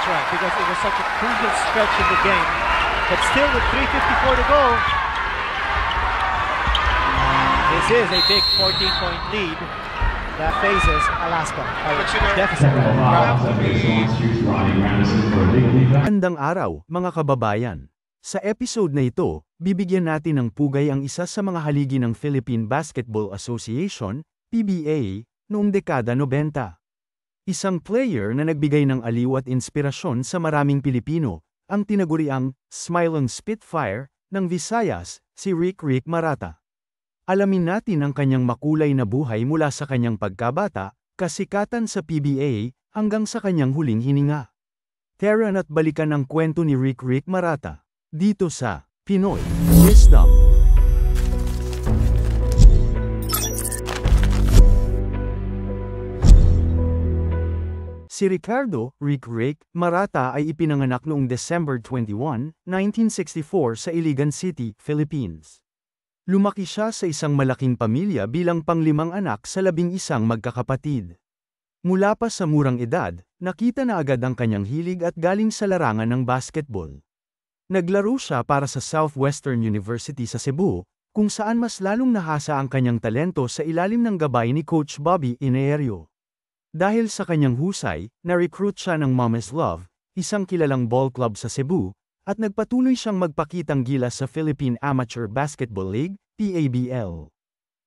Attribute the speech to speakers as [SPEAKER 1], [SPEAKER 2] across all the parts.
[SPEAKER 1] That's right, because it was such a crucial stretch in the game. But still, with 3:54 to go, this is a big 14-point lead that faces Alaska. Deficit.
[SPEAKER 2] Magandang araw, mga kababayan. Sa episode na ito, bibigyan natin ng pugay ang isa sa mga haligi ng Philippine Basketball Association, PBA, noong dekada 90. Isang player na nagbigay ng aliw at inspirasyon sa maraming Pilipino, ang tinaguriang Smiling Spitfire ng Visayas, si Rick Marata. Alamin natin ang kanyang makulay na buhay mula sa kanyang pagkabata, kasikatan sa PBA, hanggang sa kanyang huling hininga. Tara na't balikan ang kwento ni Rick Marata, dito sa Pinoy Wisdom. Si Ricardo Rick Marata ay ipinanganak noong December 21, 1964 sa Iligan City, Philippines. Lumaki siya sa isang malaking pamilya bilang panglimang anak sa 11 magkakapatid. Mula pa sa murang edad, nakita na agad ang kanyang hilig at galing sa larangan ng basketball. Naglaro siya para sa Southwestern University sa Cebu, kung saan mas lalong nahasa ang kanyang talento sa ilalim ng gabay ni Coach Bobby Inerio. Dahil sa kanyang husay, na-recruit siya ng Mama's Love, isang kilalang ball club sa Cebu, at nagpatuloy siyang magpakitang gilas sa Philippine Amateur Basketball League, PABL.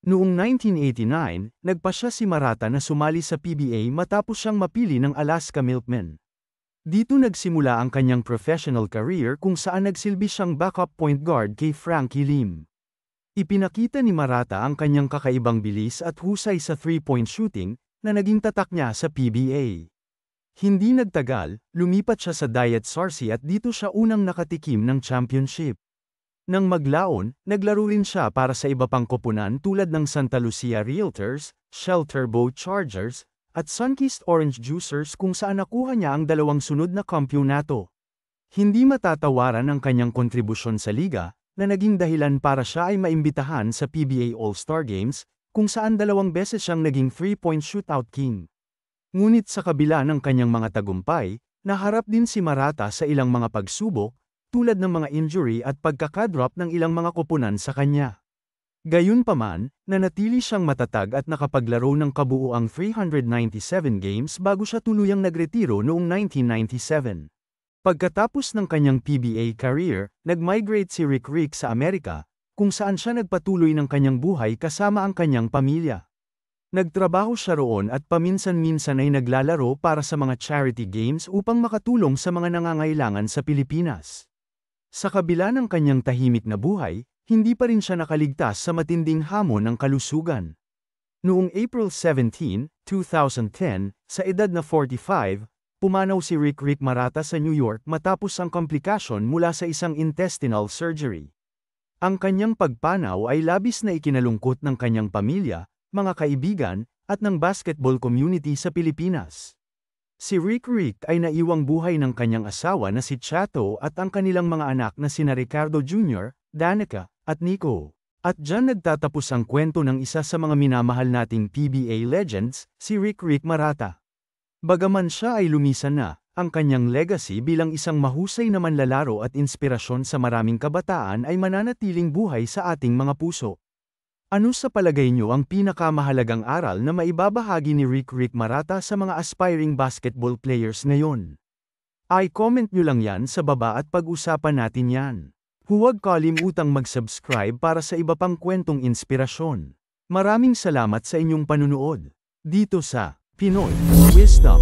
[SPEAKER 2] Noong 1989, nagpasya si Marata na sumali sa PBA matapos siyang mapili ng Alaska Milkmen. Dito nagsimula ang kanyang professional career kung saan nagsilbi siyang backup point guard kay Frankie Lim. Ipinakita ni Marata ang kanyang kakaibang bilis at husay sa three-point shooting, na naging tatak niya sa PBA. Hindi nagtagal, lumipat siya sa Diet Sarsi at dito siya unang nakatikim ng championship. Nang maglaon, naglaro rin siya para sa iba pang koponan tulad ng Santa Lucia Realtors, Shell Turbo Chargers, at Sunkist Orange Juicers kung saan nakuha niya ang 2 sunod na kampyonato. Hindi matatawaran ang kanyang kontribusyon sa liga, na naging dahilan para siya ay maimbitahan sa PBA All-Star Games, kung saan 2 beses siyang naging 3-point shootout king. Ngunit sa kabila ng kanyang mga tagumpay, naharap din si Marata sa ilang mga pagsubok, tulad ng mga injury at pagkakadrop ng ilang mga koponan sa kanya. Gayunpaman, nanatili siyang matatag at nakapaglaro ng kabuuang 397 games bago siya tuluyang nagretiro noong 1997. Pagkatapos ng kanyang PBA career, nag-migrate si Rick sa Amerika, kung saan siya nagpatuloy ng kanyang buhay kasama ang kanyang pamilya. Nagtrabaho siya roon at paminsan-minsan ay naglalaro para sa mga charity games upang makatulong sa mga nangangailangan sa Pilipinas. Sa kabila ng kanyang tahimik na buhay, hindi pa rin siya nakaligtas sa matinding hamon ng kalusugan. Noong April 17, 2010, sa edad na 45, pumanaw si Rick Marata sa New York matapos ang komplikasyon mula sa isang intestinal surgery. Ang kanyang pagpanaw ay labis na ikinalungkot ng kanyang pamilya, mga kaibigan, at ng basketball community sa Pilipinas. Si Rick ay naiwang buhay ng kanyang asawa na si Chato at ang kanilang mga anak na sina Ricardo Jr., Danica, at Nico. At dyan nagtatapos ang kwento ng isa sa mga minamahal nating PBA legends, si Rick Marata. Bagaman siya ay lumisan na, ang kanyang legacy bilang isang mahusay na manlalaro at inspirasyon sa maraming kabataan ay mananatiling buhay sa ating mga puso. Ano sa palagay niyo ang pinakamahalagang aral na maibabahagi ni Rick Marata sa mga aspiring basketball players ngayon? I-comment niyo lang yan sa baba at pag-usapan natin yan. Huwag kalimutang mag-subscribe para sa iba pang kwentong inspirasyon. Maraming salamat sa inyong panunood. Dito sa Pinoy Wisdom.